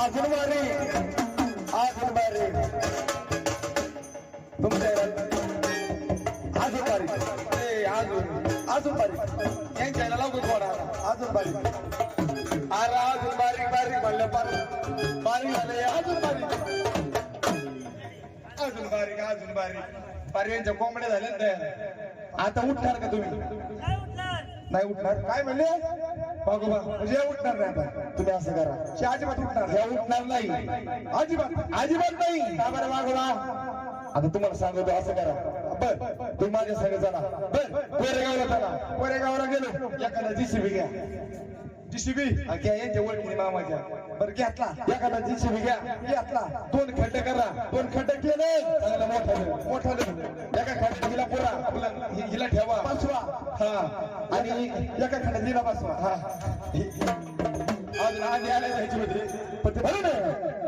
अजून बारी अजून बारी तुमच्या अजून बारी अजून बारी यांच्या याला लागू थोडा अजून बारी अरे अजून बारीक बारीक म्हणलं बारीक झाले अजून बारीक अजून बारीक पारव्यांच्या कोंबड्या झाल्या ना तयार. आता उठणार का तुम्ही नाही उठणार काय म्हणले भगोबा म्हणजे उठणार नाही आता तुम्ही असं करा हे अजिबात उठणार हे उठणार नाही अजिबात नाही का बरं वागोबा आता तुम्हाला सांगतो असं करा बर तुम्ही माझ्या संग चला बर कोरेगावला चला कोरेगावला गेलो एखादा जीसीबी घ्या जीसीबी घ्या यांच्या ओळखीने मामाच्या बरं घेतला एखादा जीसीबी घ्या घेतला 2 खड्डे करा 2 खड्डे केले चांगला मोठा एका खड्ड्यात हिला पुरा हिला ठेवा बसवा हा आणि एका खड्ड्यात हिला बसवा हा अजून आधी आले जायची होती पण ते बरं ना